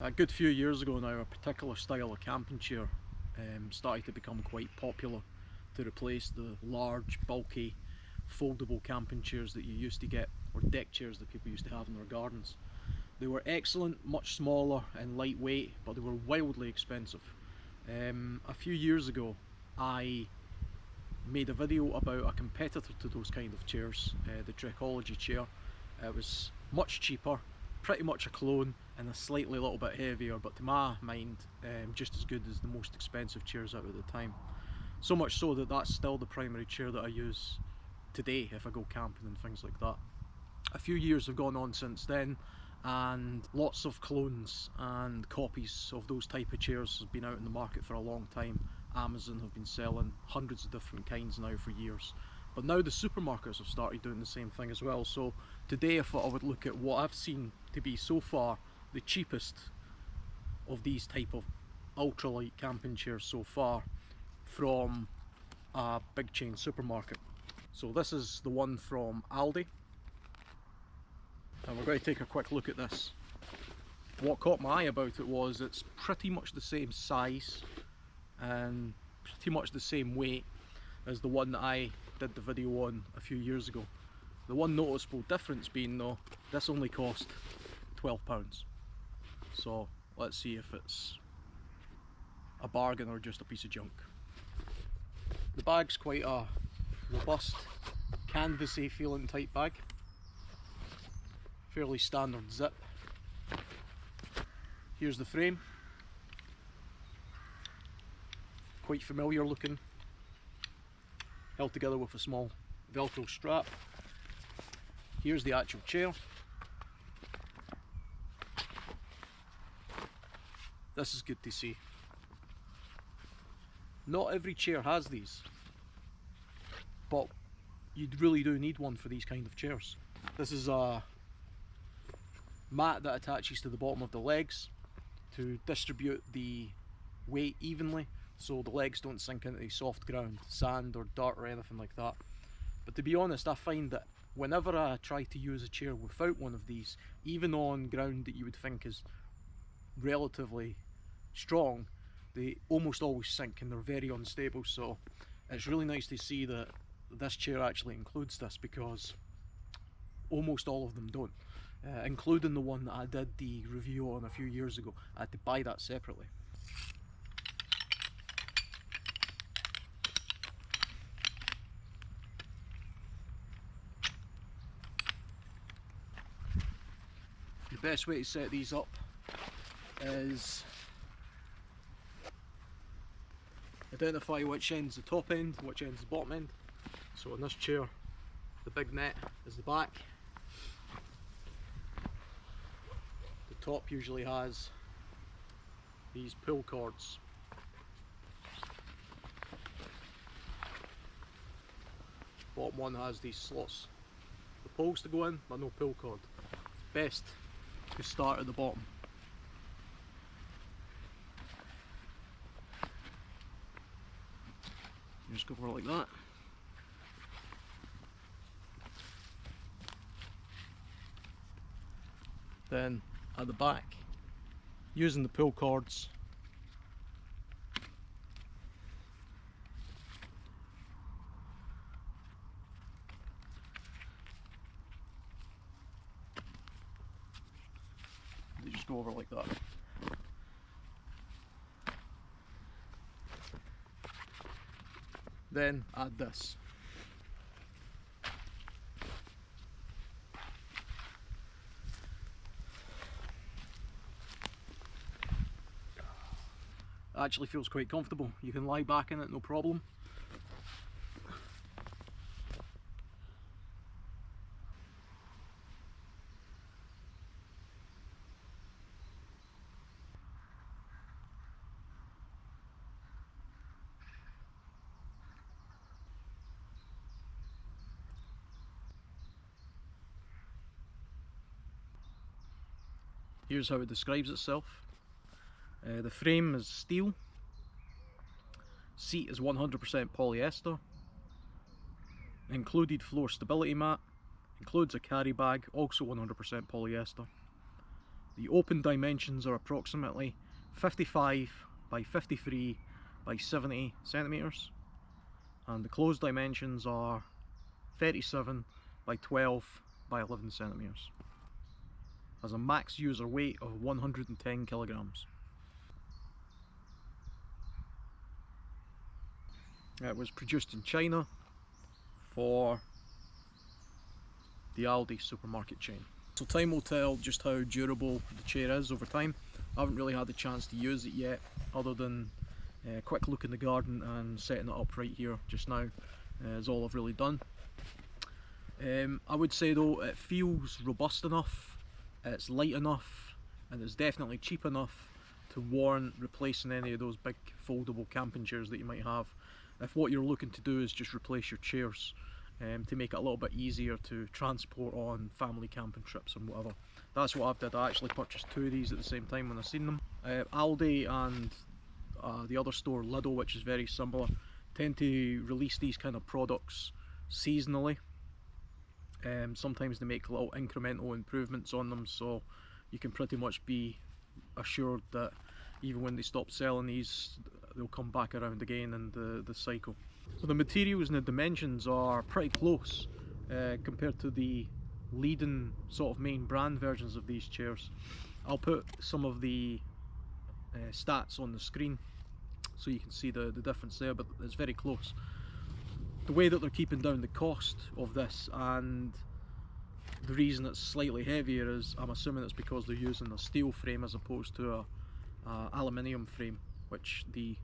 A good few years ago now, a particular style of camping chair started to become quite popular to replace the large, bulky, foldable camping chairs that you used to get, or deck chairs that people used to have in their gardens. They were excellent, much smaller and lightweight, but they were wildly expensive. A few years ago, I made a video about a competitor to those kind of chairs, the Trekology chair. It was much cheaper, pretty much a clone, and a slightly little bit heavier, but to my mind just as good as the most expensive chairs out at the time. So much so that that's still the primary chair that I use today if I go camping and things like that. A few years have gone on since then, and lots of clones and copies of those type of chairs have been out in the market for a long time. Amazon have been selling hundreds of different kinds now for years, but now the supermarkets have started doing the same thing as well. So today I thought I would look at what I've seen to be so far the cheapest of these type of ultralight camping chairs so far from a big chain supermarket. So this is the one from Aldi, and we're going to take a quick look at this. What caught my eye about it was it's pretty much the same size and pretty much the same weight as the one that I did the video on a few years ago. The one noticeable difference being though, this only cost £12. So let's see if it's a bargain or just a piece of junk. The bag's quite a robust, canvasy feeling type bag. Fairly standard zip. Here's the frame. Quite familiar looking. Held together with a small Velcro strap. Here's the actual chair. This is good to see. Not every chair has these, but you really do need one for these kind of chairs. This is a mat that attaches to the bottom of the legs to distribute the weight evenly, so the legs don't sink into the soft ground, sand or dirt or anything like that. But to be honest, I find that whenever I try to use a chair without one of these, even on ground that you would think is relatively strong, they almost always sink and they're very unstable. So it's really nice to see that this chair actually includes this, because almost all of them don't, including the one that I did the review on a few years ago. I had to buy that separately. The best way to set these up is identify which end's the top end, which end's the bottom end. So in this chair, the big net is the back. The top usually has these pull cords. Bottom one has these slots, the poles to go in, but no pull cord. Best to start at the bottom. You just go over it like that. Then at the back, using the pull cords, they just go over like that. Then add this. It actually feels quite comfortable. You can lie back in it, no problem. Here's how it describes itself. The frame is steel, seat is 100% polyester, included floor stability mat, includes a carry bag, also 100% polyester. The open dimensions are approximately 55 by 53 by 70 centimeters, and the closed dimensions are 37 by 12 by 11 centimeters. Has a max user weight of 110 kilograms. It was produced in China for the Aldi supermarket chain. So time will tell just how durable the chair is over time. I haven't really had the chance to use it yet, other than a quick look in the garden and setting it up right here just now is all I've really done. I would say though, it feels robust enough, it's light enough, and it's definitely cheap enough to warrant replacing any of those big foldable camping chairs that you might have. If what you're looking to do is just replace your chairs to make it a little bit easier to transport on family camping trips and whatever. That's what I've did. I actually purchased two of these at the same time when I seen them. Aldi and the other store, Lidl, which is very similar, tend to release these kind of products seasonally. Sometimes they make little incremental improvements on them, so you can pretty much be assured that even when they stop selling these, they'll come back around again in the cycle. So the materials and the dimensions are pretty close compared to the leading sort of main brand versions of these chairs. I'll put some of the stats on the screen so you can see the difference there, but it's very close. The way that they're keeping down the cost of this, and the reason it's slightly heavier, is I'm assuming it's because they're using a steel frame as opposed to a aluminium frame, which the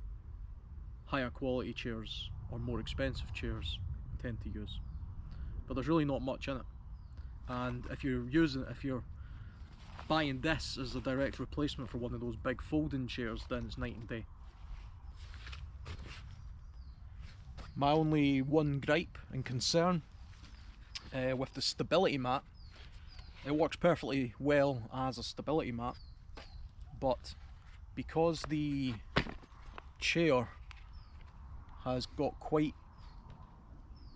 higher quality chairs or more expensive chairs tend to use. But there's really not much in it, and if you're buying this as a direct replacement for one of those big folding chairs, then it's night and day. My only one gripe and concern with the stability mat, it works perfectly well as a stability mat, but because the chair has got quite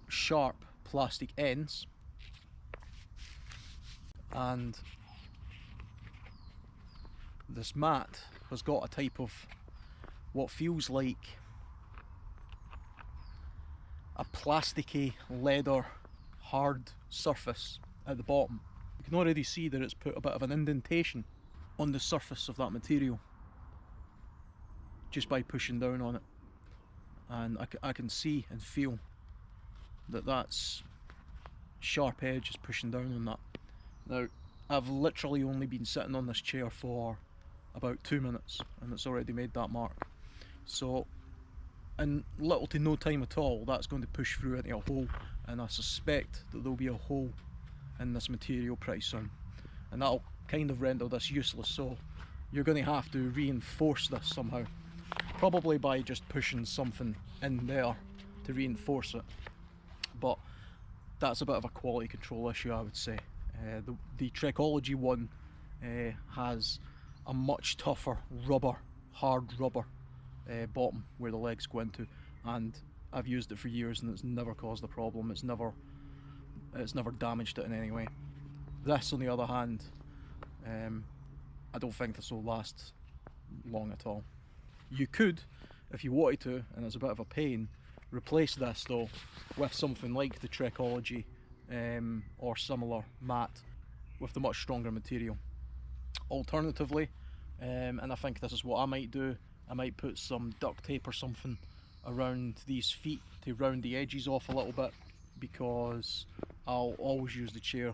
sharp plastic ends, and this mat has got a type of what feels like a plasticky leather hard surface at the bottom. You can already see that it's put a bit of an indentation on the surface of that material just by pushing down on it, and I can see and feel that that's sharp edge is pushing down on that. Now, I've literally only been sitting on this chair for about 2 minutes and it's already made that mark. So in little to no time at all, that's going to push through into a hole, and I suspect that there'll be a hole in this material pretty soon, and that'll kind of render this useless. So you're going to have to reinforce this somehow, probably by just pushing something in there to reinforce it, but that's a bit of a quality control issue, I would say. The Trekology one has a much tougher rubber, hard rubber bottom where the legs go into, and I've used it for years and it's never caused a problem. It's never damaged it in any way. This, on the other hand, I don't think this will last long at all. You could, if you wanted to, and it's a bit of a pain, replace this though with something like the Trekology or similar mat with the much stronger material. Alternatively, and I think this is what I might do, I might put some duct tape or something around these feet to round the edges off a little bit, because I'll always use the chair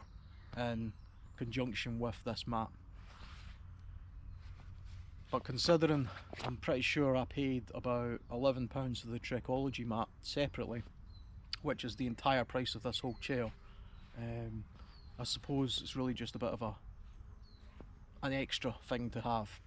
in conjunction with this mat. But considering I'm pretty sure I paid about £11 for the Trekology mat separately, which is the entire price of this whole chair, I suppose it's really just a bit of an extra thing to have.